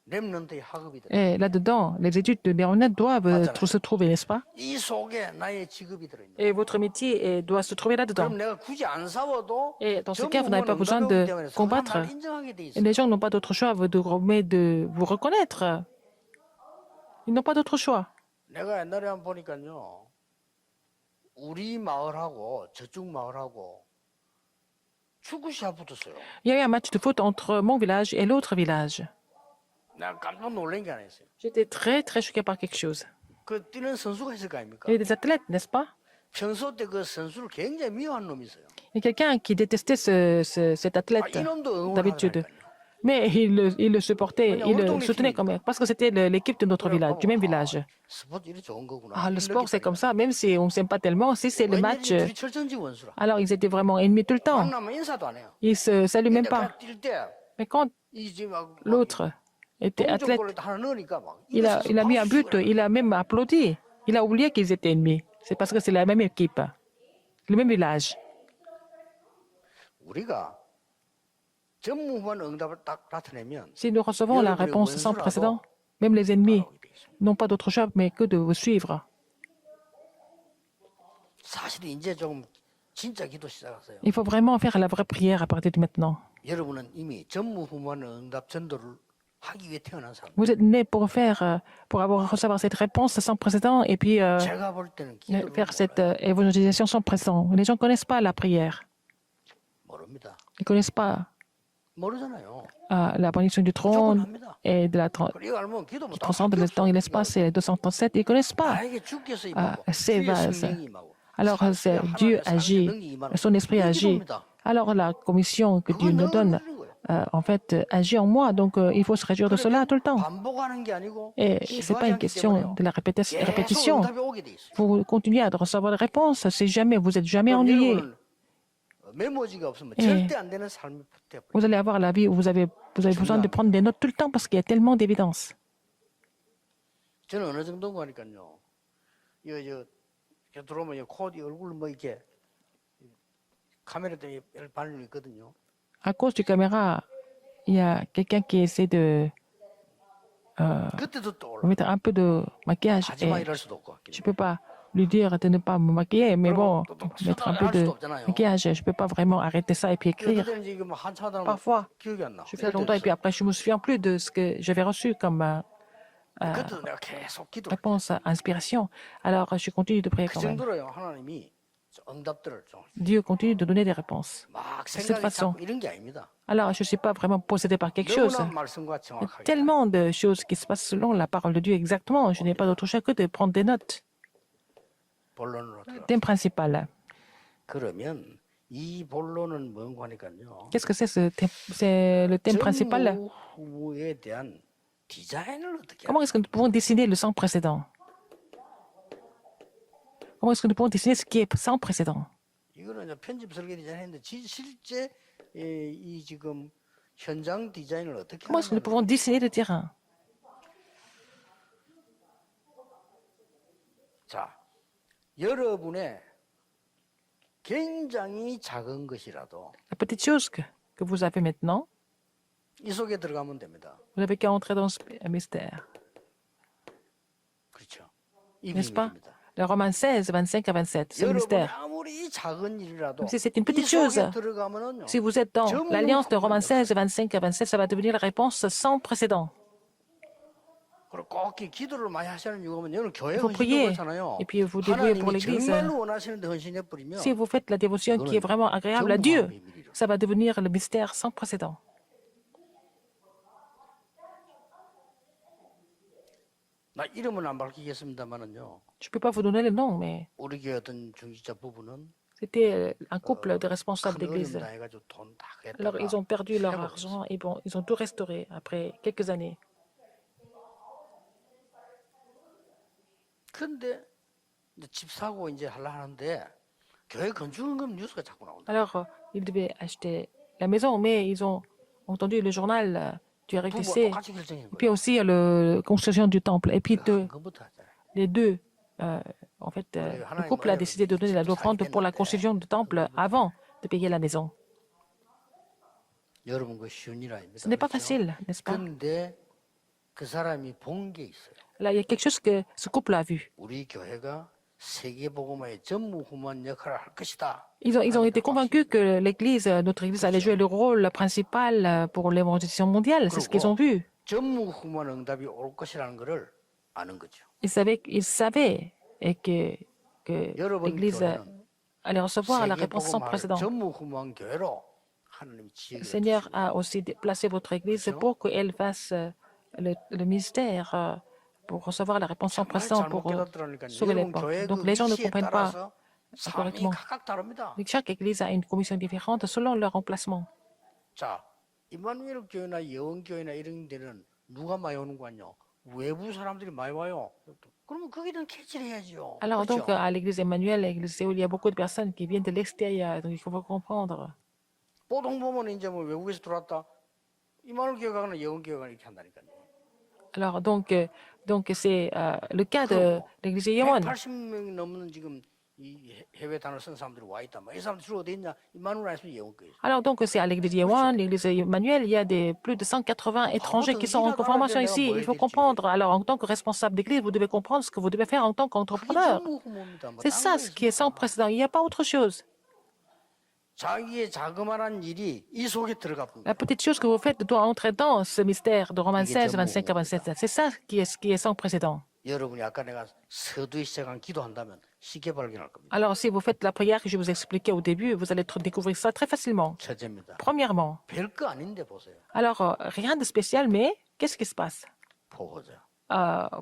렘넌트의 학업이 들어. Et là-dedans, les études de Léonette doivent se trouver, n'est-ce pas? 이 속에 나의 직업이 들어 있는. Et votre métier doit se trouver là-dedans. 그럼 내가 굳이 안 싸워도 Et dans ce cas, vous n'avez pas besoin 전무후무는 de 때문에 combattre. 성함을 인정하게 돼 있어. Et les gens n'ont pas d'autre choix mais de vous reconnaître. Ils n'ont pas d'autre choix. 내가 옛날에 한번 보니까요. 우리 마을하고 저쪽 마을하고 축구 시합 붙었어요. Il y a eu un match de foot entre mon village et l'autre village. 내가 깜짝 놀란 게 하나 있어요. J'étais très, très choquée par quelque chose. 그 뛰는 선수가 있을 거 아닙니까? Il y a des athlètes, n'est-ce pas? 평소 때 그 선수를 굉장히 미워한 놈이 있어요. Il y a quelqu'un qui détestait cet 아, athlète 이놈도 d'habitude. 응원하더라니까요. Mais il le supportait, il le soutenait quand même, parce que c'était l'équipe de notre village, du même village. 스포츠 이리 좋은 거구나. Ah, le 이렇게 sport, c'est comme 생각해요. ça, même si on ne s'aime pas tellement, si c'est le match, 웬일이 둘이 철천지 원수라. alors ils étaient vraiment ennemis tout le temps. 만나면 인사도 안 해요. Ils se saluent même pas. 뛸때 Mais quand 이 지금 막 l'autre était athlète, 동쪽골을 하나 넣으니까 막 il a mis un but, il a même applaudi. Il a oublié qu'ils étaient ennemis. C'est parce que c'est la même équipe, le même village. 우리가 전무후무한 응답을 딱 나타내면 Si nous recevons la réponse sans précédent, même les ennemis 따라오게 돼 있어요. n'ont pas d'autre choix mais que de vous suivre. 사실 이제 좀 진짜 기도 시작하세요. Il faut vraiment faire la vraie prière à partir de maintenant. 여러분은 이미 전무후무한 응답 전도를 하기 위해 태어난 사람. Vous êtes né pour pour recevoir cette réponse sans précédent et puis 제가 볼 때는 기도를 faire cette évangélisation sans précédent. Les gens ne connaissent pas la prière. 모릅니다. Ils ne connaissent pas 모르잖아요. la bénédiction du 무조건 trône 합니다. et de 이거 알면 기도 qui transcende le temps et l'espace et les 237. Ils ne connaissent pas 나에게 주께서 임하고 ces 주의 vases. 성령이 임하고 Alors c'est 하나님의 Dieu 사랑의 agit, 능력이 임하는 son esprit 이게 agit. 기도입니다. Alors la commission que Dieu 그건 nous 늘 donne, 누리는 거예요. en fait, agit en moi. Donc il faut se réjouir de cela tout le temps. 반복하는 게 아니고 Et ce n'est pas 지루하지 une 않기 question 때문에요. de la 계속 répétition. 응답이 오게 돼 있어요. Vous continuez à recevoir des réponses. C'est jamais, vous n'êtes jamais 그럼 ennuyé. 여러분은 메모지가 없으면 예. 절대 안 되는 삶이 돼버려요. Vous allez avoir la vie où vous avez besoin de prendre des notes tout le temps parce qu'il y a tellement d'évidence. 저는 어느 정도인가 하니까요. 이거 들어오면 코디 얼굴 뭐 이렇게 카메라 때문에 반응이 있거든요. À cause du caméra, il y a quelqu'un qui essaie de 그때도 또 올라. mettre un peu de maquillage. 하지마 Et 이럴 수도 없고. je ne peux pas lui dire de ne pas me maquiller, mais bon, mettre un peu de maquillage, je ne peux pas vraiment arrêter ça et puis écrire. 그때는 이제 뭐 한참 하다 보면 Parfois, 기억이 안 나. je fais longtemps et puis après, je ne me souviens plus de ce que j'avais reçu comme 그때도 내가 계속 기도. réponse, inspiration. Alors, je continue de prier 그 quand même. 정도로요. 하나님이 응답들을 좀 Dieu continue de donner des réponses. 막 cette 생각이 façon. 자꾸 이런 게 아닙니다. Alors, je ne suis pas vraiment possédé par quelque chose. 너무나 말씀과 Il y a 정확하게. tellement de choses qui se passent selon la parole de Dieu exactement. Je n'ai pas d'autre choix que de prendre des notes. 본론으로 들어. Thème principal. 그러면 이 본론은 뭔고 하니까요. Qu'est-ce que c'est ce thème? C'est le thème principal. 후에 대한 디자인을 어떻게 Comment est-ce que nous pouvons dessiner le sans précédent? Comment est-ce que nous pouvons dessiner ce qui est sans précédent? 이거는 이제 편집 설계 디자인인데 실제 이 지금 현장 디자인을 어떻게 Comment est-ce que nous 하냐면 pouvons dessiner le terrain? 자 여러분의 굉장히 작은 것이라도 La petite chose que vous avez maintenant, 이 속에 들어가면 됩니다. vous n'avez qu'à entrer dans ce mystère. 그렇죠? 이 N'est-ce pas? 비밀입니다. Le Romains 16, 25 à 27, c'est le 여러분이 mystère. 아무리 작은 일이라도 Comme si c'est une 이 petite 속에 chose. 들어가면은요. Si vous êtes dans l'alliance de Romains 16, 25 à 27, ça va devenir la réponse sans précédent. 그리고 꼭 기도를 많이 하시는 이유가 여러분 교회 Il faut 헌신도 prier 그렇잖아요. et puis vous débrouillez pour 하나님이 l'église. 정말로 원하시는데 헌신해 버리면 Si vous faites la dévotion qui est vraiment agréable à Dieu, ça va devenir le mystère sans précédent. 나 이름은 안 밝히겠습니다만은요. Je ne peux pas vous donner le nom, mais 우리 교회 어떤 중직자 부부는 c'était un couple de responsables 큰 d'église. 어려움 당해가지고 돈다 Alors, ils 했다가 ont perdu leur 회복했어요. argent et bon, ils ont tout restauré après quelques années. 근데 이제 집 사고 이제 하려 하는데 교회 건축금 뉴스가 자꾸 나온다. Alors, ils devaient acheter la maison, mais ils ont entendu le journal du 부부가 RFTC, 똑같이 결정한 et puis 거예요. aussi la construction du temple. Et puis 그것부터 하잖아요. les deux, en fait, le couple a décidé de donner l'offrande pour la construction du temple avant de payer la maison. 여러분 그 쉬운 일 아닙니다. Ce n'est pas 그렇죠? facile, n'est-ce pas? 근데 그 사람이 본 게 있어요. Là, il y a quelque chose que ce couple a vu. 우리 교회가 세계복음화의 전무후무한 역할을 할 것이다. Ils ont été convaincus que l'Église, notre Église, allait jouer le rôle principal pour l'évangélisation mondiale. C'est ce qu'ils ont vu. 전무후무한 응답이 올 것이라는 것을 아는 거죠. Il savait et que 여러분 l'Église 교회는 allait recevoir la 세계 réponse sans 복음화를 précédent. 전무후무한 교회로 하나님이 Le 지혜를 Seigneur 주시고 a aussi placé votre Église 그렇죠? pour qu'elle fasse le mystère, pour recevoir la réponse sans 정말 précédent, 잘못 pour 깨닫더라니까 sauver les 여러분 peuples. 교회 Donc 그 les gens ne 위치에 comprennent pas 따라서 사명이 correctement. 각각 다릅니다. Chaque Église a une commission différente selon leur emplacement. 자, 임마누엘 교회나 예원교회나 이런 데는 누가 많이 오는 거냐? 외부 사람들이 많이 와요. 그러면 거기는 캐치해야죠. Alors donc 그렇죠? à l'Église Emmanuel, à l'Église Séoul, il y a beaucoup de personnes qui viennent de l'extérieur, donc il faut comprendre. 보통 보면 이제 뭐 외국에서 들어왔다. 임마누엘 교회 가거나 예원교회 가거나 이렇게 한다니까요. Alors donc c'est le cas de l'Église Yewon. 180명이 넘는 지금 이 해외 단을 쓴 사람들이 와 있다. 이 사람들 주로 어디 있냐? 임마누엘 안에서 예원교회. Alors donc c'est à l'Église Yewon, l'Église Emmanuel, il y a plus de 180 étrangers qui sont en formation ici. Il faut comprendre. Alors en tant que responsable d'Église, vous devez comprendre ce que vous devez faire en tant qu'entrepreneur. C'est ça ce qui est sans précédent. Il n'y a pas autre chose. 자기의 자그마한 일이 이 속에 들어가 본 La petite chose que vous faites doit entrer dans ce mystère de Romains 16, 25 à 27. C'est ça ce qui est sans précédent. 여러분이 아까 내가 서두에 시작한 기도한다면 쉽게 발견할 겁니다. Alors si vous faites la prière que je vous expliquais au début, vous allez découvrir ça très facilement. 첫째입니다. Premièrement, 별거 아닌데 보세요. alors rien de spécial, mais qu'est-ce qui se passe? 보호자.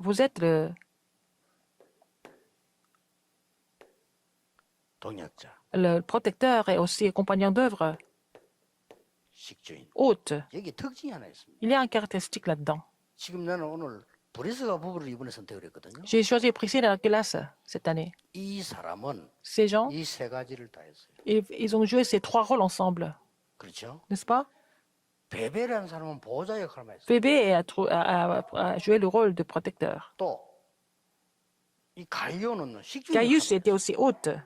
Vous êtes le 동역자. protecteur et aussi compagnon d'œuvre, 식주인. hôte. 여기 특징이 하나 있습니다. Il y a un caractéristique là-dedans. 지금 나는 오늘 브리스가 부부를 이번에 선택을 했거든요. J'ai choisi Priscilla Arquelas cette année. 이 사람은 Ces gens, 이 세 가지를 다 했어요. ils ont joué ces trois rôles ensemble, 그렇죠? n'est-ce pas? 베베라는 사람은 보호자 역할만 했어요. Phoebe a joué le rôle de protecteur. 또 이 가이오는 식주인 Gaius 역할만 était aussi hôte.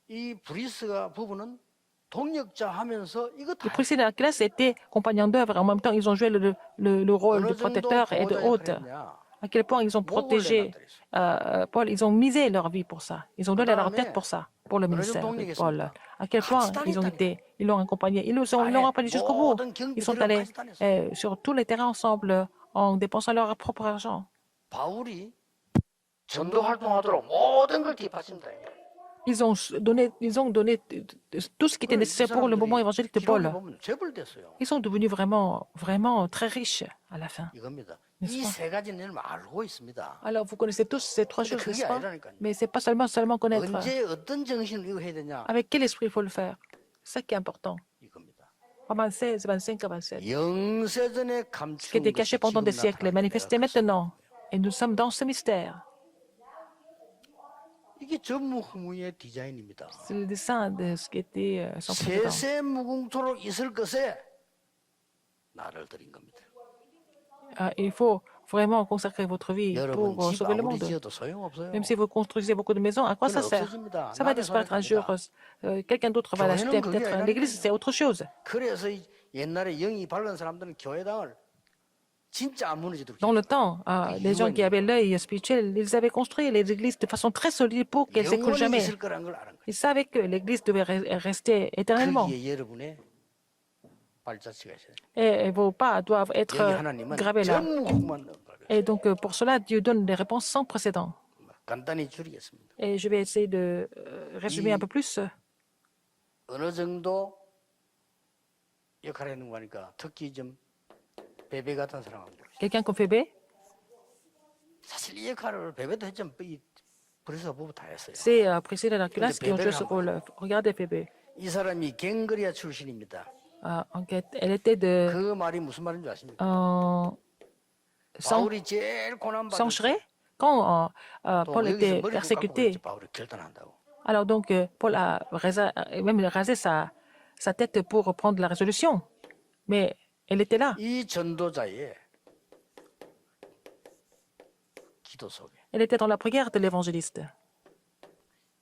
이 브리스가 부부는 동역자 하면서 이거 다 Et Priscilla Arquelas était compagnon d'œuvre. En même temps, ils ont joué le rôle de 어느 정도 protecteur et de 보호자 hôte. 역할을 했냐? À quel point ils ont protégé Paul, ils ont misé leur vie pour ça. Ils ont donné leur tête pour ça, pour le ministère de Paul. À quel point ils l'ont accompagné. Ils l'ont accompagné jusqu'au bout. Ils sont allés sur tous les terrains ensemble en dépensant leur propre argent. 바울이 전도 활동하도록 모든 걸 뒷받침다. Ils ont donné tout ce qui était nécessaire pour le moment évangélique de Paul. 보면 재벌됐어요. Ils sont devenus vraiment très riches à la fin. 이겁니다. 이 세 가지는 알고 있습니다. Alors, vous connaissez tous ces trois choses, 그게 n'est-ce pas? 아니라니까요. Mais c'est pas seulement connaître. 언제 어떤 정신을 이거 해야 되냐? Avec quel esprit il faut le faire? C'est ça qui est important. 이겁니다. Romains 16, 25 à 27. 영세전에 Ce qui 감춘 était caché 것이 pendant des 지금 siècles est manifesté 나타나는 maintenant. Et nous sommes dans ce mystère. 이게 전무후무의 디자인입니다. C'est le dessin de ce qui était sans précédent. 세세무궁토록 있을 것에 나를 드린 겁니다. Il faut vraiment consacrer votre vie 여러분 pour 집 sauver le 아무리 monde. 지어도 소용없어요. Même si vous construisez beaucoup de maisons, à quoi ça 그건 sert? 없어집니다. Ça va 남의 disparaître un 손에 jour. 갑니다. Quelqu'un d'autre va 교회는 l'acheter. 그게 Peut-être 아니라니까요. l'église, c'est autre chose. 그래서 옛날에 영이 밝은 사람들은 교회당을 진짜 안 무너지도록 Dans le temps, les gens qui avaient l'œil spirituel, ils avaient construit les églises de façon très solide pour qu'elles s'écroulent 영원히 jamais. 있을 거라는 걸 아는 거예요. Ils savaient que l'église devait rester éternellement. 거기에 여러분의 발자취가 있어요. Et vos pas doivent être 여기 하나님은 gravés là. 전무후무한 걸 Et donc, pour cela, Dieu donne des réponses sans précédent. 간단히 줄이겠습니다. Et je vais essayer de résumer un peu plus. 어느 정도 역할을 했는 거니까 특히 좀 베베 같은 사람합니다. Quelqu'un comme Phébé, 사실 이 역할을 베베도 했지만 이 브리스가 부부 다 했어요. c'est Priscilla et Arculas qui ont joué ce rôle. Regardez Phébé. 이 사람이 갱그리아 출신입니다. Elle était de 그 말이 무슨 말인 줄 아십니까? Sang- 바울이 제일 고난받을 Sancheré. Quand 또 Paul 여기서 était 머리 persécuté, 깎고 바울이 결단한다고. alors donc Paul a même rasé sa tête pour prendre la résolution. Mais elle était là. 이 전도자의 기도 속에 Elle était dans la prière de l'évangéliste.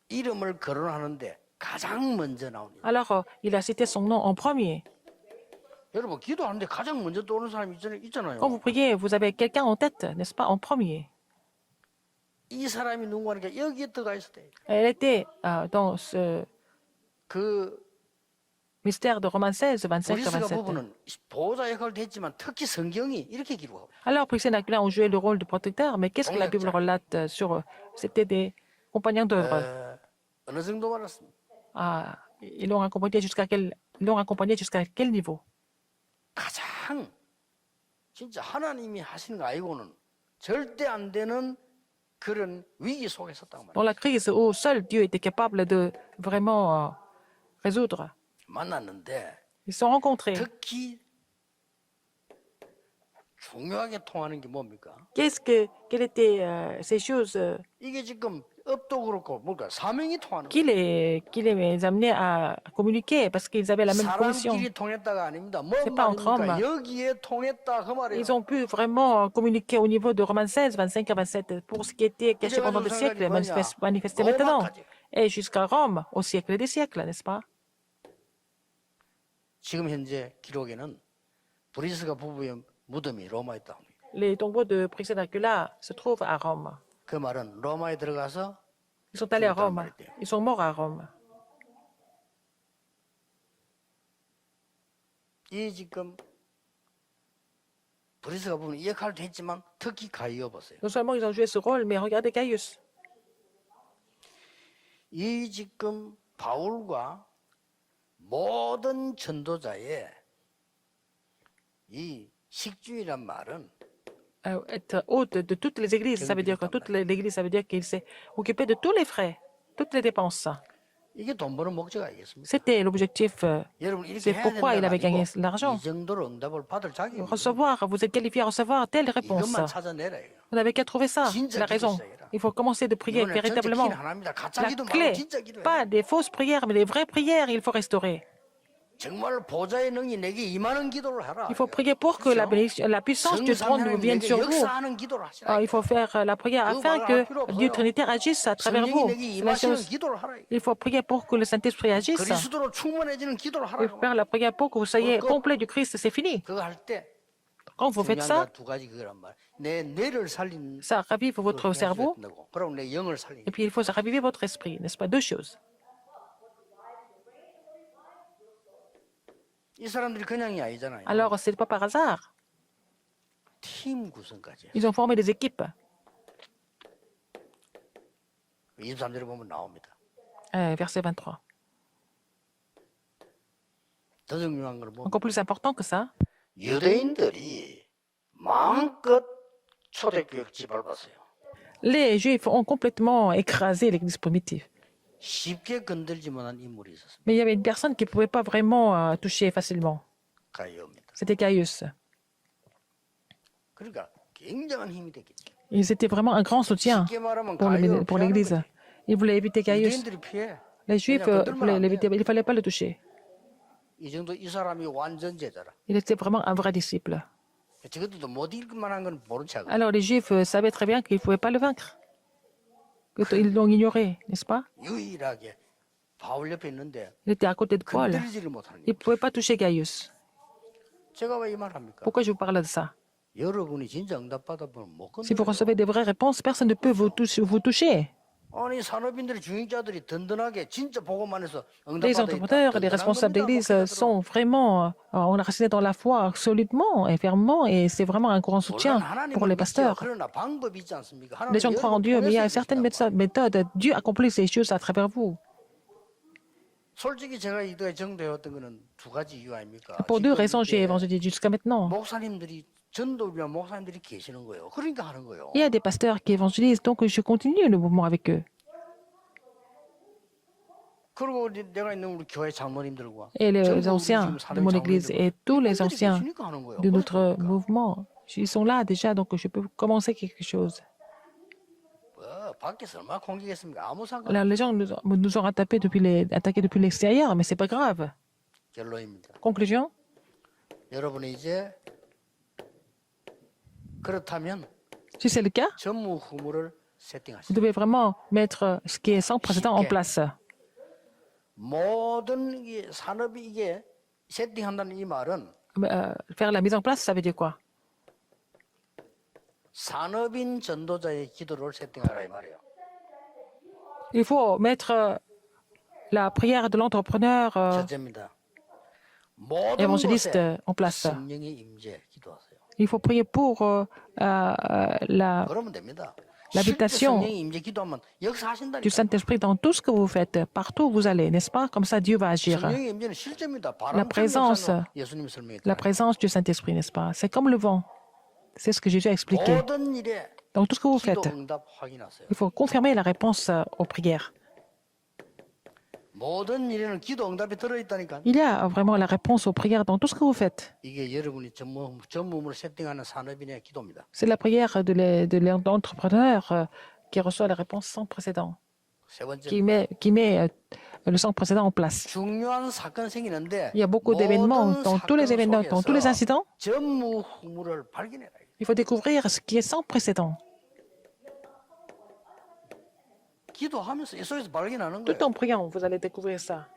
이름을 거론하는데 가장 먼저 나옵니다. Alors, il a cité son nom en premier. 여러분 기도하는데 가장 먼저 떠오르는 사람이 있잖아요. Quand vous priez, vous avez quelqu'un en tête, n'est-ce pas, en premier. 이 사람이 누구니까 여기에 들어가 있을 때 Elle était dans 그 Mystère de Romains 16, 25 à 브리스가 27. 부부는 보호자 역할도 했지만 특히 성경이 이렇게 기록하고 있어요. Alors, Priscilla et Aquila ont joué le rôle de protecteur, mais qu'est-ce que la Bible relate sur eux? C'était des compagnons d'œuvre. 어느 정도 말았습니다. Ah, ils l'ont accompagné jusqu'à quel niveau? 가장 진짜 하나님이 하시는 거 아니고는 절대 안 되는 그런 위기 속에 섰다고 Dans 말이에요. la crise où seul Dieu était capable de vraiment résoudre. 만났는데 Ils se sont rencontrés. 특히 중요하게 통하는 게 뭡니까? Quelles étaient ces choses 이게 지금 업도 그렇고 뭔가 사명이 통하는 qui 거예요. les amenaient à communiquer parce qu'ils avaient la même commission? 사람끼리 통했다가 아닙니다. 뭔 C'est pas entre 말입니까? hommes. 여기에 통했다 그 말이에요. Ils ont pu vraiment communiquer au niveau de Romains 16, 25 à 27 pour ce qui était caché pendant des siècles, manifesté maintenant, et jusqu'à Rome, au siècle des siècles, n'est-ce pas? 지금 현재 기록에는 브리스가 부부의 무덤이 로마에 있다. Les tombeaux de Priscilla et d'Aquila se trouvent à Rome. 그 말은 로마에 들어가서 Ils sont allés à Rome. Ils sont morts à Rome. 이 지금 브리스가 부부는 이 역할도 했지만 특히 가이어 보세요. Non seulement ils ont joué ce rôle, mais regardez Gaius. 이 지금 바울과 모든 전도자의 이 식주이란 말은 Être hôte de toutes les églises, ça veut dire que toute l'église, ça veut dire qu'il s'est occupé de tous les frais, toutes les dépenses. 이게 돈 버는 목적 아니겠습니까? C'était l'objectif. 여러분 이렇게 C'est 해야 pourquoi il 된다는 avait gagné 아니고 l'argent. 이 정도로 응답을 받을 자격이 있는 Recevoir, vous êtes qualifié à recevoir telle réponse. 이것만 찾아내라 이거. Vous n'avez qu'à trouver ça. 진짜 La raison. 기도시작이라. Il faut commencer de prier 이거는 전체 véritablement. 키는 하나입니다. 가짜 La 기도 말고 clé, 진짜 기도해. pas des fausses prières, mais les vraies prières, il faut restaurer. 정말 보좌의 능이 내게 임하는 기도를 하라. Il faut prier pour que la puissance du trône vienne sur vous. 역사하는 기도를 하시라. Il faut faire la prière afin que Dieu Trinitaire agisse à travers vous. 성령이 내게 C'est la 임하시는 chose. 기도를 하라. Il faut prier pour que le Saint-Esprit agisse. 그리스도로 충만해지는 기도를 Il faut 하라. faire la prière pour que vous soyez complet du Christ. C'est fini. 그거 할 때 Quand vous faites 중요한 ça, 두 가지 그거란 말. 내 뇌를 살린 ça ravive votre cerveau 그럼 내 영을 살린. et puis il faut raviver votre esprit, n'est-ce pas? Deux choses. 이 사람들이 그냥이 아니잖아요. Alors, ce n'est pas par hasard. 팀 구성까지. Ils ont formé des équipes. 23절에 보면 나옵니다. Verset 23. 더 중요한 걸 보면 Encore plus important que ça, 유대인들이 마음껏 초대교육 짓밟았어요. les Juifs ont complètement écrasé l'Église primitive. 쉽게 건들지 못한 인물이 있었습니다. Mais il y avait une personne qui ne pouvait pas vraiment toucher facilement. 가이오입니다. C'était Gaius. 그러니까 굉장한 힘이 됐겠죠. Ils étaient vraiment un grand soutien 쉽게 말하면 pour l'Église. Ils voulaient éviter Gaius. 유대인들이 피해. Les Juifs voulaient l'éviter, mais il ne fallait pas le toucher. 이 정도 이 사람이 완전 제자라. Il était vraiment un vrai disciple. 저것도 못 이길 만한 건 모른 척. Alors les Juifs savaient très bien qu'ils ne pouvaient pas le vaincre. Ils l'ont ignoré, n'est-ce pas? 유일하게 바울 옆에 있는데 Il était à côté de Paul. 건드리지를 못하는 Il 게. ne pouvait pas toucher Gaius. 제가 왜 이 말 합니까? Pourquoi je vous parle de ça? 여러분이 진짜 응답 받아보면 못 Si vous 건드려요. recevez des vraies réponses, personne ne peut vous toucher. 아니 산업인들이 중직자들이 든든하게 진짜 보고만 해서 응답 Les 받아 entrepreneurs et les responsables d'église sont vraiment enracinés dans la foi solidement et fermement, et c'est vraiment un grand soutien pour les pasteurs. 그러나 방법이 있지 않습니까? Les gens croient en Dieu, mais il y a certaines méthodes. Dieu accomplit ces choses à travers vous. 솔직히 제가 이때 정되었던 거는 두 가지 이유 아닙니까? Pour deux 지금 raisons, j'ai 이게 évangélisé jusqu'à maintenant. 목사님들이 전도비와 목사님들이 계시는 거예요. 그러니까 하는 거예요. Il y a des pasteurs qui évangélisent, donc je continue le mouvement avec eux. 그리고 내가 있는 우리 교회 장로님들과 Et les 전부 우리 anciens 지금 de mon église et tous les 사람들이 anciens 계시니까 하는 거예요. de notre 그러니까. mouvement, ils sont là déjà, donc je peux commencer quelque chose. 밖에서 얼마나 공격했습니까? 아무 상관. Alors, les gens nous ont attaqués depuis l'extérieur, mais c'est pas grave. 결론입니다. Conclusion, 여러분이 이제 그렇다면 si c'est le cas, 전무후무를 vous 세팅하시죠. devez vraiment mettre ce qui est sans précédent en place. 모든 이 산업이 이게 세팅한다는 이 말은 Faire la mise en place, ça veut dire quoi? 산업인 전도자의 기도를 세팅하라 이 말이에요. Il faut mettre la prière de l'entrepreneur 첫째입니다. 모든 évangélistes 곳에 en place. 성령의 임재 기도하세요. Il faut prier pour 그러면 됩니다. l'habitation 성령의 임재 기도하면 du 역사하신다니까. Saint-Esprit dans tout ce que vous faites, partout où vous allez, n'est-ce pas? Comme ça, Dieu va agir. 성령의 임재는 실제입니다. La présence, 예수님이 설명했다. la présence du Saint-Esprit, n'est-ce pas? C'est comme le vent. C'est ce que Jésus a expliqué. 모든 일에 Dans tout ce que vous 기도 faites, 응답 확인하세요. il faut confirmer la réponse aux prières. 모든 일에는 기도 응답이 들어있다니까. Il y a vraiment la réponse aux prières dans tout ce que vous faites. 이게 여러분이 전문으로 세팅하는 산업인의 기도입니다. C'est la prière de l'entrepreneur qui reçoit la réponse sans précédent, 세 번째, qui met le sans précédent en place. 중요한 사건 생기는데 Il y a beaucoup d'événements, 모든 dans tous les 사건 événements, dans tous les 속에서 incidents, 전무후무를 발견해라. il faut découvrir ce qui est sans précédent. 기도하면서 속에서 발견하는 Tout 거예요. en priant, vous allez découvrir ça.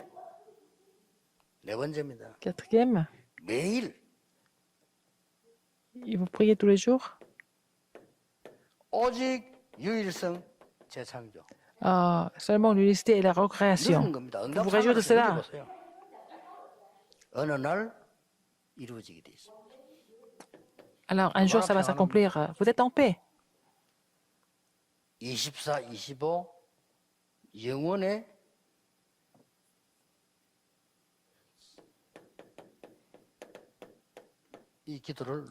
네 번째입니다. Quatrième, 매일 il faut prier tous les jours. 오직 유일성 재창조. Seulement l'unicité et la 누른 recréation. 겁니다. Vous vous réjouissez de cela. 보세요. 어느 날 이루어지게 돼 있습니다. Alors, un jour, ça va s'accomplir. Vous êtes en paix. 24, 25 영원의 이 기도를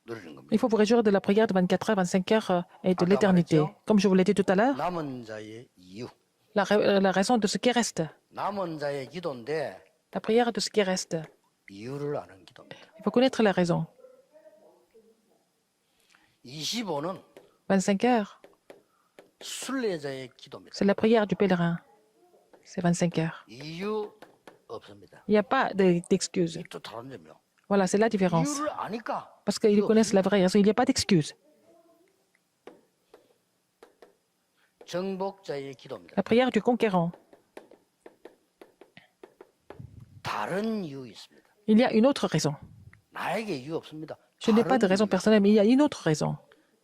누리는 겁니다. Il faut vous réjouir de la prière de 24 heures, 25 heures et de l'éternité. Comme je vous l'ai dit tout à l'heure, 남은 자의 이유. la raison de ce qui reste. 남은 자의 기도인데 La prière de ce qui reste. 이유를 아는 기도입니다. Il faut connaître la raison. 25는 25 heures, 순례자의 기도입니다. c'est la prière du pèlerin. C'est 25 heures. 이유 없습니다. Il n'y a pas d'excuse. 또 다른 점이요. Voilà, c'est la différence. 이유를 아니까 Parce qu'ils connaissent la vraie raison. Il n'y a pas d'excuse. 정복자의 기도입니다. La prière du conquérant. 다른 이유 있습니다. Il y a une autre raison. 나에게 이유 없습니다. Je n'ai pas de raison personnelle, mais il y a une autre raison.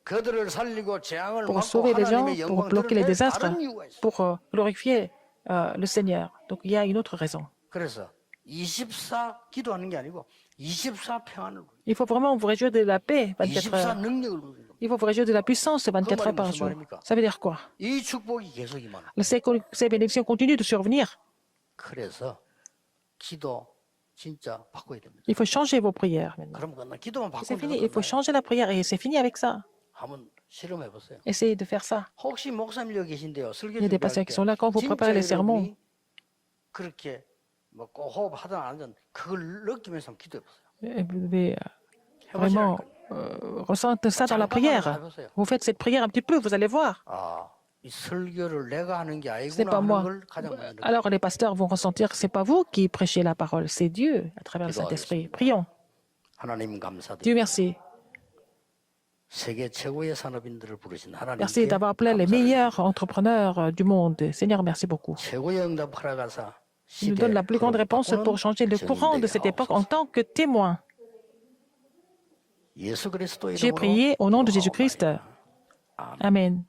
그들을 살리고 재앙을 Pour 막고 sauver les gens, 하나님의 pour 영광을 bloquer les 드러낼 désastres, 다른 이유가 있어요. pour glorifier le Seigneur. Donc il y a une autre raison. 그래서 24 기도하는 게 아니고 24 평안을 누리는 Il faut vraiment vous réjouir de la paix 24 24 heures. 능력을 누리는 겁니다. Il faut vous réjouir de la puissance 24 heures par jour. Ça veut dire quoi? 이 축복이 계속 임하는. Ces bénédictions continuent de survenir. 그래서 기도 진짜 바꿔야 됩니다. Il faut changer vos prières maintenant. 그럼 그냥 기도만 C'est 바꾸면 fini. Il faut changer la prière et c'est fini avec ça. 한번 실험해 보세요. Essayez de faire ça. 혹시 목사님 여기 계신데요. 설교 Il y a des pasteurs qui sont là quand vous préparez les sermons. 그렇게 뭐꼭 호흡하든 안 하든 그걸 느끼면서 한번 기도해 보세요. Vous devez vraiment ressentir ça dans la prière. Vous faites cette prière un petit peu, vous allez voir. 아, 이 설교를 내가 하는 게 Ce n'est 아니구나 pas 하는 moi. 걸 가장 먼저 느껴요. Alors les pasteurs vont ressentir que ce n'est pas vous qui prêchez la parole, c'est Dieu à travers le Saint-Esprit. Prions. 하나님 감사드립니다. Dieu merci. 세계 최고의 산업인들을 부르신 하나님께 Merci d'avoir appelé les meilleurs entrepreneurs du monde. Seigneur, merci beaucoup. 최고의 응답 허락하사 Il nous donne la plus grande réponse pour changer le courant de cette époque en tant que témoin. 예수 그리스도의 J'ai 이름으로 prié au nom de Jésus-Christ. Amen.